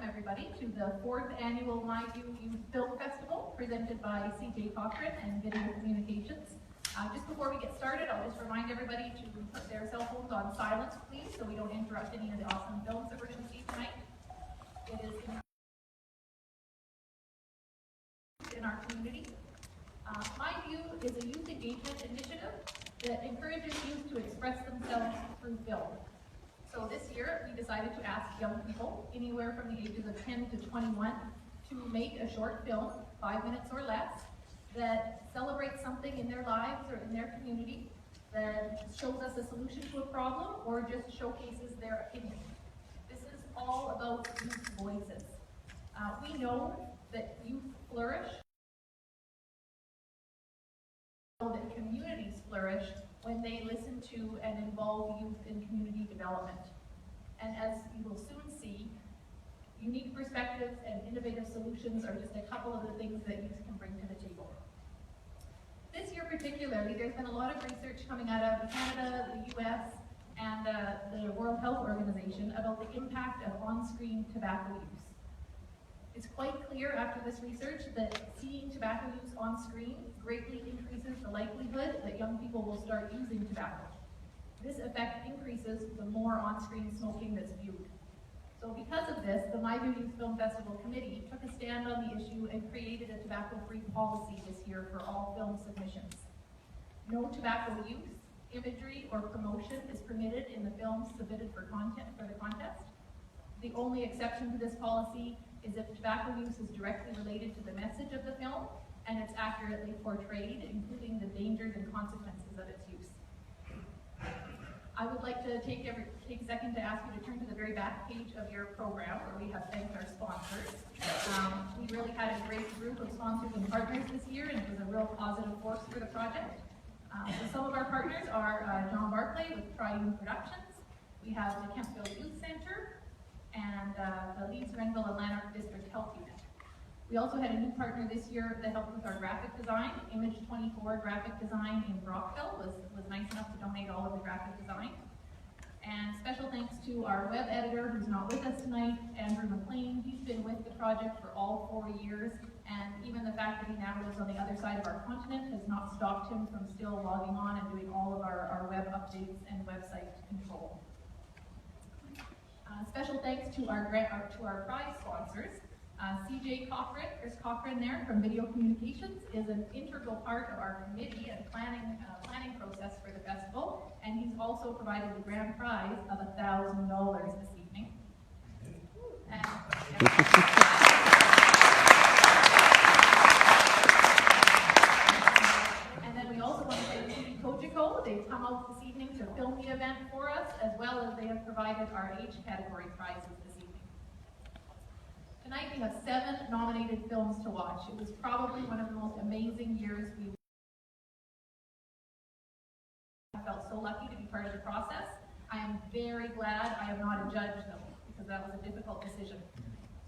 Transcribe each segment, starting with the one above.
everybody to the 4th annual MyView Youth Film Festival presented by CJ Cochran and Video Communications. Just before we get started, I'll just remind everybody to put their cell phones on silence, please, so we don't interrupt any of the awesome films that we're going to see tonight. It is in our community. MyView is a youth engagement initiative that encourages youth to express themselves through film. So this year, we decided to ask young people, anywhere from the ages of 10 to 21, to make a short film, 5 minutes or less, that celebrates something in their lives or in their community, that shows us a solution to a problem, or just showcases their opinion. This is all about youth voices. We know that youth flourish, that communities flourish when they listen to and involve youth in community development. And as you will soon see, unique perspectives and innovative solutions are just a couple of the things that youth can bring to the table. This year particularly, there's been a lot of research coming out of Canada, the US, and the World Health Organization about the impact of on-screen tobacco use. It's quite clear after this research that seeing tobacco use on screen greatly increases the likelihood that young people will start using tobacco. This effect increases the more on-screen smoking that's viewed. So because of this, the MyView Youth Film Festival Committee took a stand on the issue and created a tobacco-free policy this year for all film submissions. No tobacco use, imagery, or promotion is permitted in the films submitted for the contest. The only exception to this policy is if tobacco use is directly related to the message of the film and it's accurately portrayed, including the dangers and consequences of its use. I would like to take a second to ask you to turn to the very back page of your program where we have thanked our sponsors. We really had a great group of sponsors and partners this year, and it was a real positive force for the project. So some of our partners are John Barclay with Triune Productions. We have the Kempville Youth Center, and the Leeds, Grenville, and Lanark District Health Unit. We also had a new partner this year that helped with our graphic design. Image 24 Graphic Design in Brockville was nice enough to donate all of the graphic design. And special thanks to our web editor, who's not with us tonight, Andrew McLean. He's been with the project for all 4 years, and even the fact that he now lives on the other side of our continent has not stopped him from still logging on and doing all of our web updates and website control. Special thanks to our prize sponsors. CJ Cochran, Chris Cochran there from Video Communications, is an integral part of our committee and planning process for the festival, and he's also provided the grand prize of $1,000 this evening. And then we also want to thank TV Cogeco. They've come out this evening to film the event for us, as well as they have provided our age category prizes this evening. Tonight we have 7 nominated films to watch. It was probably one of the most amazing years we've felt so lucky to be part of the process. I am very glad I am not a judge though, because that was a difficult decision.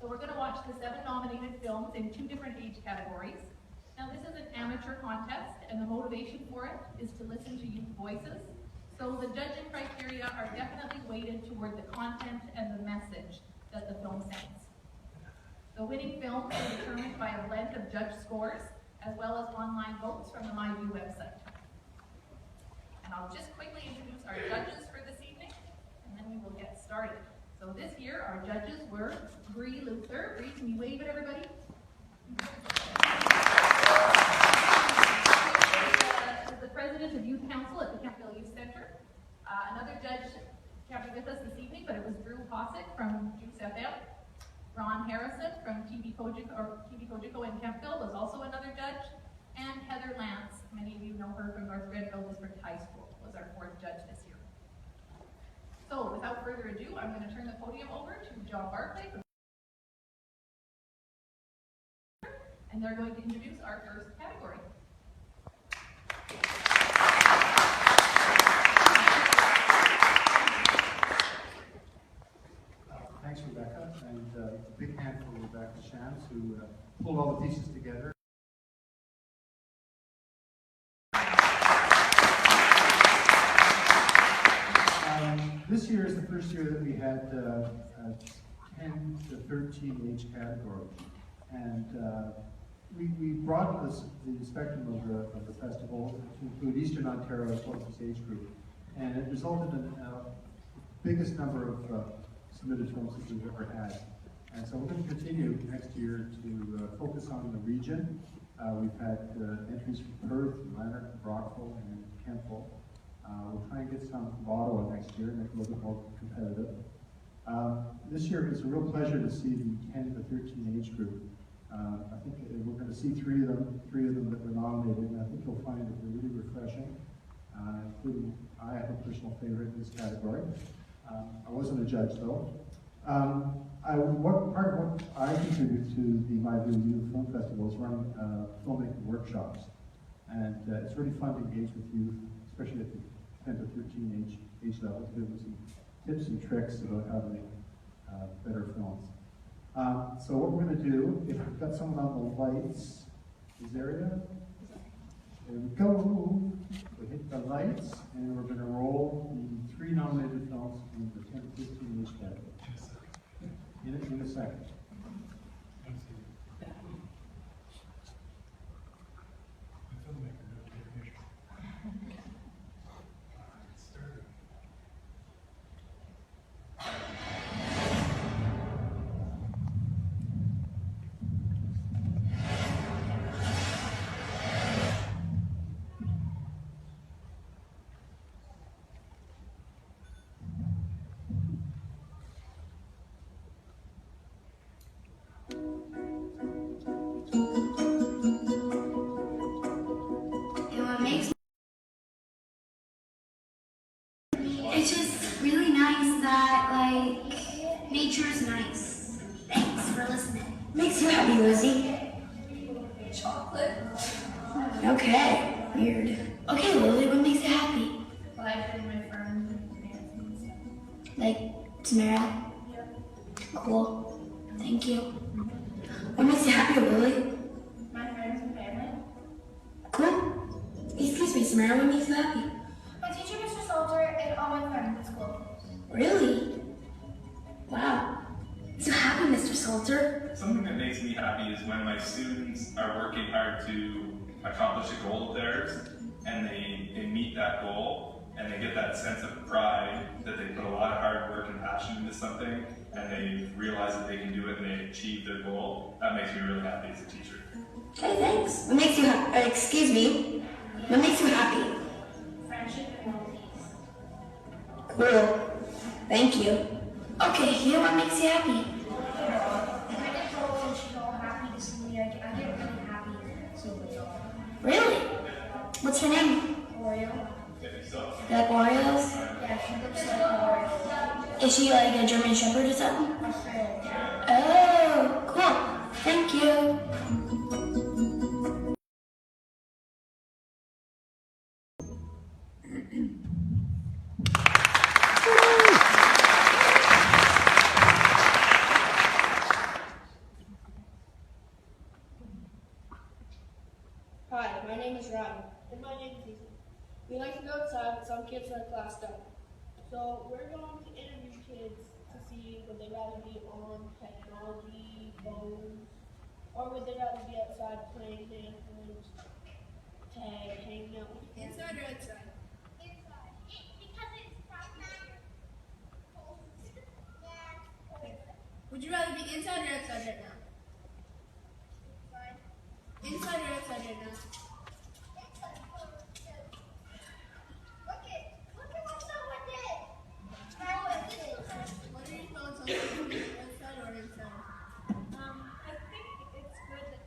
So we're going to watch the 7 nominated films in 2 different age categories. Now this is an amateur contest, and the motivation for it is to listen to youth voices. So the judging criteria are definitely weighted toward the content and the message that the film sends. The winning films are determined by a blend of judge scores, as well as online votes from the MyView website. And I'll just quickly introduce our judges for this evening, and then we will get started. So this year, our judges were Bree Luther. Bree, can you wave at everybody? Is the president of Youth Council at the Kempville Youth Center. Another judge can't be with us this evening, but it was Drew Hosick from Juice FM. Ron Harrison from TV Cogeco in Kempville was also another judge, and Heather Lance, many of you know her from North Grenville District High School, was our 4th judge this year. So without further ado, I'm going to turn the podium over to John Barclay, and they're going to introduce our first category. Thanks, Rebecca, and a big hand for Rebecca Shams, who pulled all the pieces together. This year is the first year that we had 10 to 13 age category. And we broadened the spectrum of the festival to include Eastern Ontario as well as this age group. And it resulted in the biggest number of submitted films that we've ever had. And so we're going to continue next year to focus on the region. We've had entries from Perth, Lanark, Brockville, and Kempville. We'll try and get some from Ottawa next year, make it a little bit more competitive. This year it's a real pleasure to see the 10 to 13 age group. I think we're going to see three of them that were nominated, and I think you'll find that they're really refreshing, including I have a personal favorite in this category. I wasn't a judge though. Part of what I contribute to the MyView Youth Film Festival is running filmmaking workshops. And it's really fun to engage with youth, especially at the 10 to 13 age level, to give them some tips and tricks about how to make better films. So what we're going to do, if we've got someone on the lights, is there yet? There we go. We hit the lights, and we're going to roll the 3 nominated films in the 10 to 15 age category. In a second. It's just really nice that, like, nature is nice. Thanks for listening. Makes you happy, Lizzie? Chocolate. Okay, weird. Okay, Lily, what makes you happy? Life and my friends and dancing and stuff. Like, Samara? Yeah. Cool. Thank you. What makes you happy, Lily? My friends and family. Cool. Excuse me, Samara, what makes you happy? My teacher, Mr. Salter, and all my friends at school. Really? Wow. So happy, Mr. Salter. Something that makes me happy is when my students are working hard to accomplish a goal of theirs, and they meet that goal, and they get that sense of pride that they put a lot of hard work and passion into something, and they realize that they can do it and they achieve their goal. That makes me really happy as a teacher. Okay, thanks. What makes you happy? Excuse me. What makes you happy? Friendship and world peace. Cool. Thank you. Okay, here, what makes you happy? If I get told and she's all happy to see me, I get really happy seeing the dog. Really? What's her name? Oreo. You like Oreos? Yeah, she looks like Oreo. Is she like a German Shepherd or something? Australian. Oh, cool. Thank you. Hi, my name is Ryan. And my name is Ethan. We like to go outside, but some kids like class don't. So we're going to interview kids to see would they rather be on technology, phones, or would they rather be outside playing handfuls, tag, hanging out with friends. Inside or outside? Inside. Because it's Would you rather be inside or outside right now? Inside or outside right now? Look at what someone did. What are your thoughts on outside or inside? I think it's good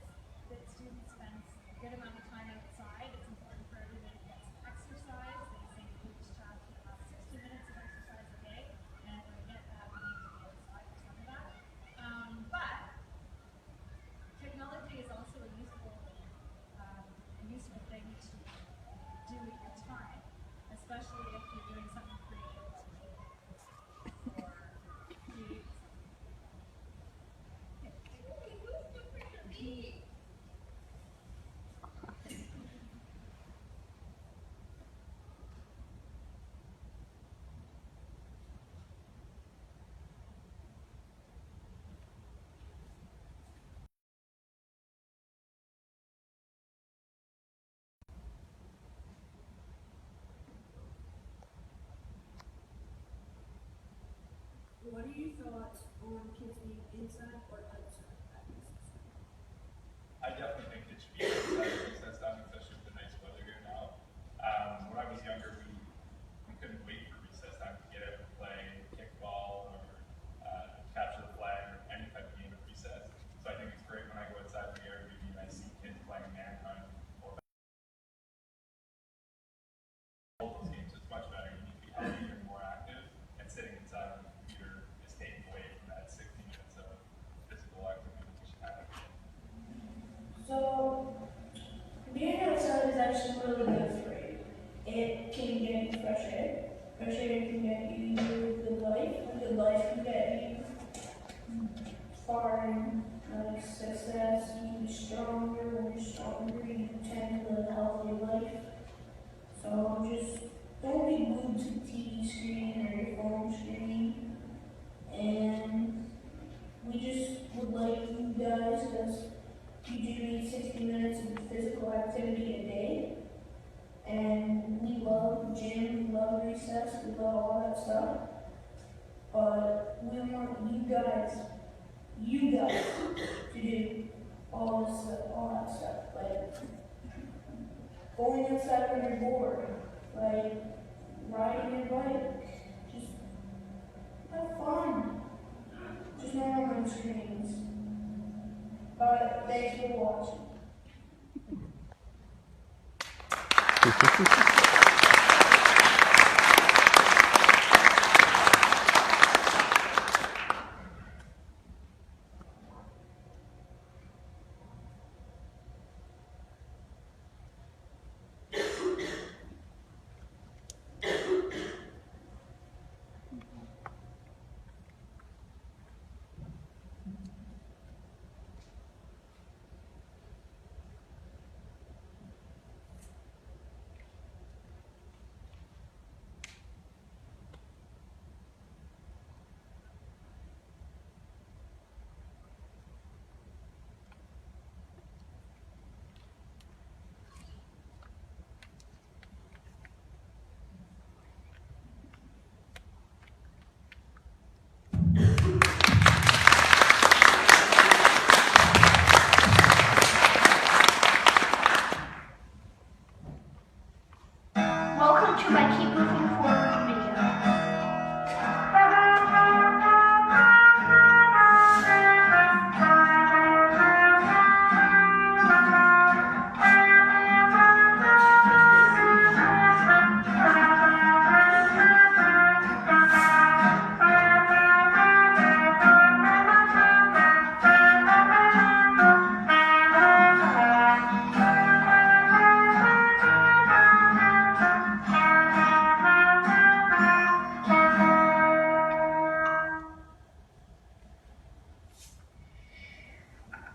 that students spend a good amount of time outside. It's important for everybody to get some exercise. They say each child should have 60 minutes of exercise a day, and I get that we need to be outside for some of that. But technology is also a useful what are your thoughts on kids being inside or outside at recess? I definitely think it should be outside of recess time, especially with the nice weather here now. When I was younger, we couldn't wait for recess time to get out and play kickball or capture the flag or any type of game at recess. So I think it's great when I go outside in the area and I see kids playing manhunt or all those games. It's much better. You need to be healthier and more active, and sitting inside on the computer is taking away from that 60 minutes of physical activity that we should have. So, being outside is actually really good for you. It can get you fresh air. Fresh air can get you good life. Good life can get you far in success. You be stronger. When you're stronger, you tend to live a healthy life. So just don't be glued to the TV screen or your phone screen. And we just would like you guys, because you do need 60 minutes of physical activity a day. And we love gym, we love recess, we love all that stuff. But we want you guys to do all this stuff, all that stuff. Like going outside when you're bored, like riding your bike, just have fun. Just not on the screens. But thanks for watching. Welcome to my Keep Moving Forward video.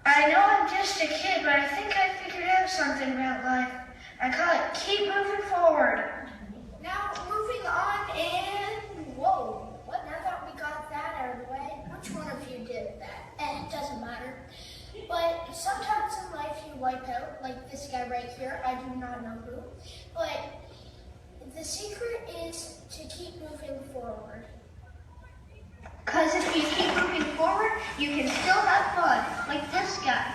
I know I'm just a kid, but I think I figured out something about life. I call it keep moving forward. Now moving on, and whoa, what? Now that we got that out of the way, which one of you did that? It doesn't matter. But sometimes in life you wipe out, like this guy right here. I do not know who, but the secret is to keep moving forward. Because if you keep moving forward, you can still have fun, like this guy.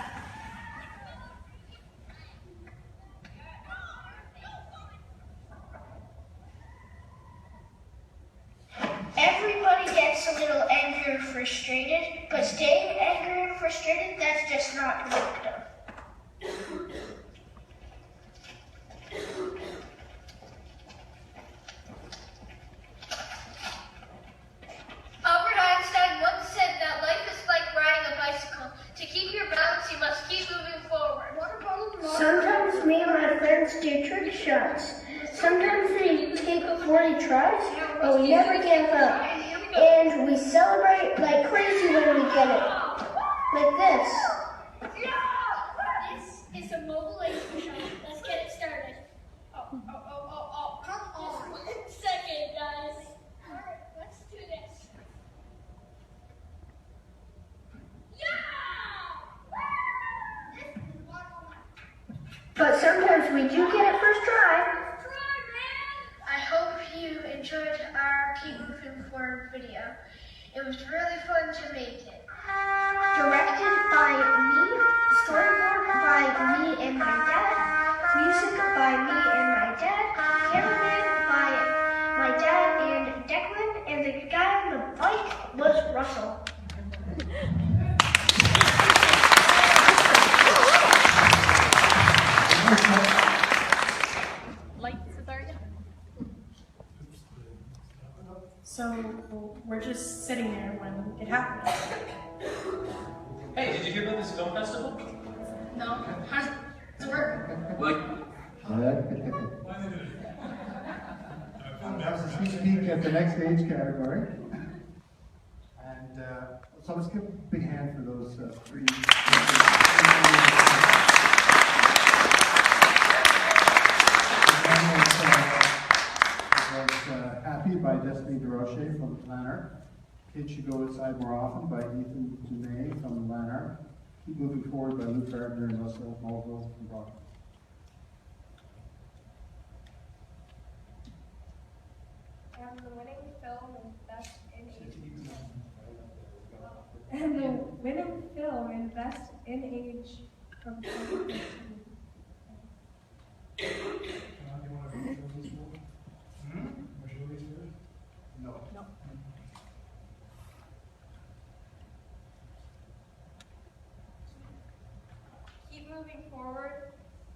Everybody gets a little angry or frustrated, but staying angry and frustrated, that's just not productive. Albert Einstein once said that life is like riding a bicycle. To keep your balance, you must keep moving forward. Sometimes me and my friends do trick shots. Sometimes they take 40 tries, but we never give up. And we celebrate like crazy when we get it. Like this. This is a mobilization shot. Let's get it started. Oh, come on. 1 second, guys. All right, let's do this. But sometimes we do get it first try. I hope you enjoyed our Keep Moving Forward video. It was really fun to make it. Directed by me, storyboard by me and my dad, music by me and my dad, cameraman by my dad and Declan, and the guy on the bike was Russell. Lights, Cesaria? So we're just sitting there when it happened. Hey, did you hear about this film festival? No. How does it work? Well, That's a sneak peek at the next age category. And so let's give a big hand for those three. Happy by Destiny DeRoche from Lanark. Kids Should Go Outside More Often by Ethan Dumay from Lanark. Keep Moving Forward by Luke Gardner and Russell Mulville from Brockton. And the winning film in Best in Age. And the winning film in Best in Age from 2015. No. Keep Moving Forward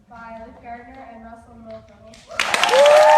by Luke Gardner and Russell Mulville.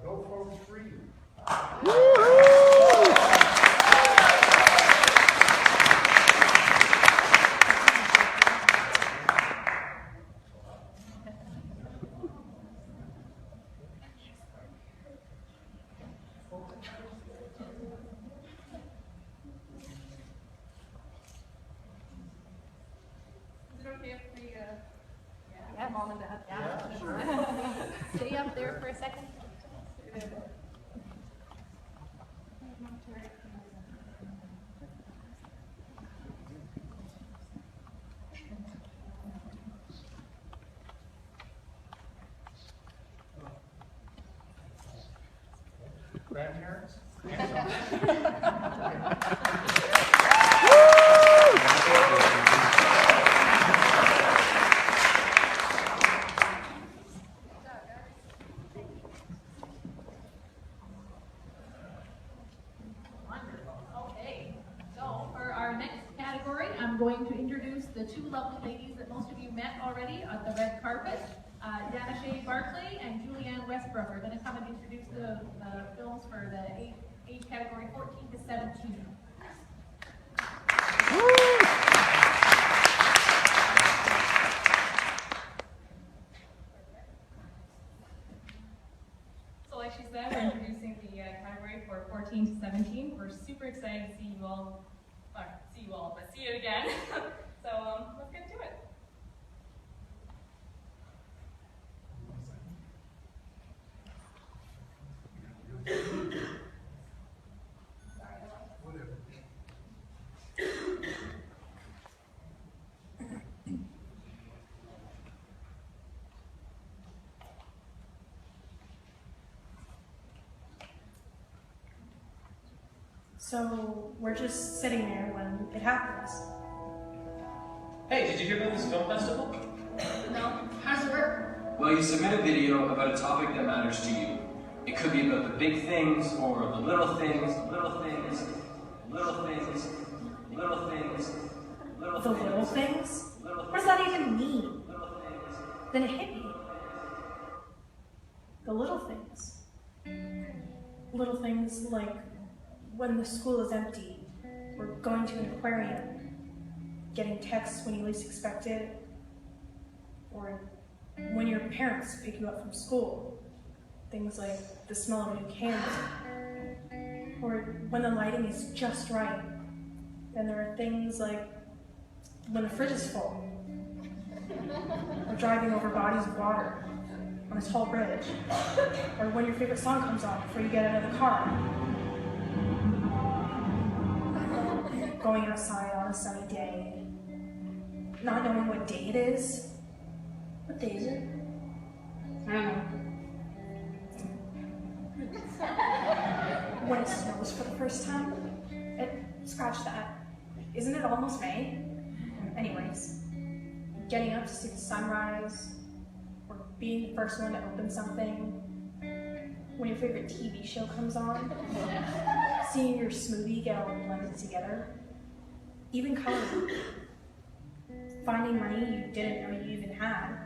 Go Forward Free. Is it okay if we, yeah, mom and dad? Yeah, sure. Stay up there for a second. Grandparents? Wonderful. Okay, so for our next category, I'm going to introduce the two lovely ladies that most of you met already on the red carpet. Dana Shea Barclay and Julianne Westbrook are going to come and introduce the films for the age category 14 to 17. So like she said, we're introducing the category for 14 to 17. We're super excited to see you all, but see you again. So let's get to it. So we're just sitting there when it happens. hey, did you hear about this film festival? No. How does it work? Well, you submit a video about a topic that matters to you. It could be about the big things or the little things, little things, little things, little things, little The things. little things? What does that even mean? Then it hit me. the little things. Little things like when the school is empty, or going to an aquarium, getting texts when you least expect it, or when your parents pick you up from school. Things like the smell of a new candle, or when the lighting is just right. Then there are things like when the fridge is full, or driving over bodies of water on a tall bridge, or when your favorite song comes on before you get out of the car. Going outside on a sunny day, not knowing what day it is. What day is it? I don't know. When it snows for the first time, scratch that. Isn't it almost May? Anyways, getting up to see the sunrise, or being the first one to open something, when your favorite TV show comes on, seeing your smoothie get all blended together, even coloring, finding money you didn't know you even had,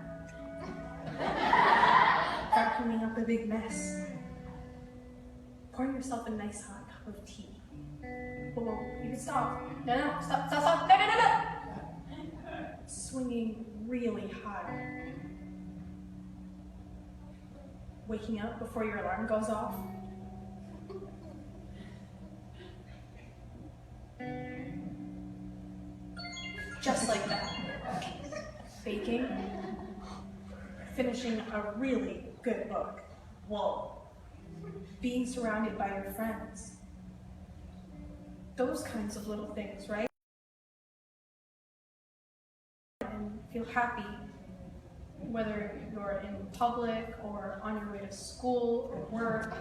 vacuuming up a big mess, pouring yourself a nice hot cup of tea. Whoa, you can stop. No, stop. No. Swinging really high. Waking up before your alarm goes off. Just like that. Baking. Finishing a really good book. Whoa. Being surrounded by your friends. Those kinds of little things, right? And feel happy, whether you're in public or on your way to school or work.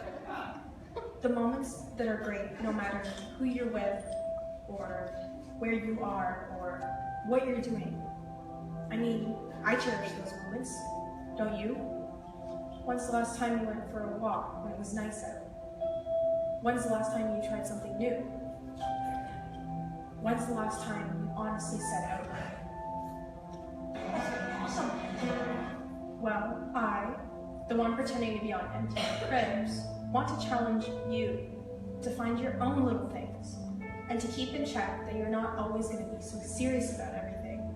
The moments that are great, no matter who you're with or where you are or what you're doing. I mean, I cherish those moments, don't you? When's the last time you went for a walk when it was nice out? When's the last time you tried something new? When's the last time you honestly set out? Well, I, the one pretending to be on empty prayers, want to challenge you to find your own little things and to keep in check that you're not always going to be so serious about everything.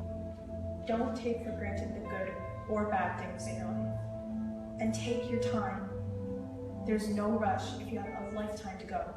Don't take for granted the good or bad things in your life. And take your time. There's no rush if you have a lifetime to go.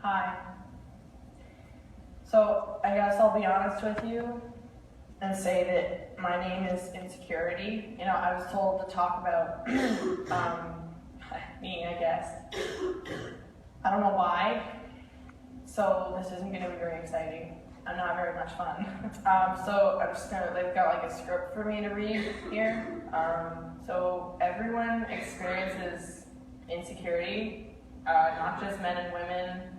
Hi. So I guess I'll be honest with you and say that my name is Insecurity. You know, I was told to talk about me, I guess. I don't know why. So this isn't going to be very exciting. I'm not very much fun. So I'm just gonna, they've got like a script for me to read here. So everyone experiences insecurity, not just men and women,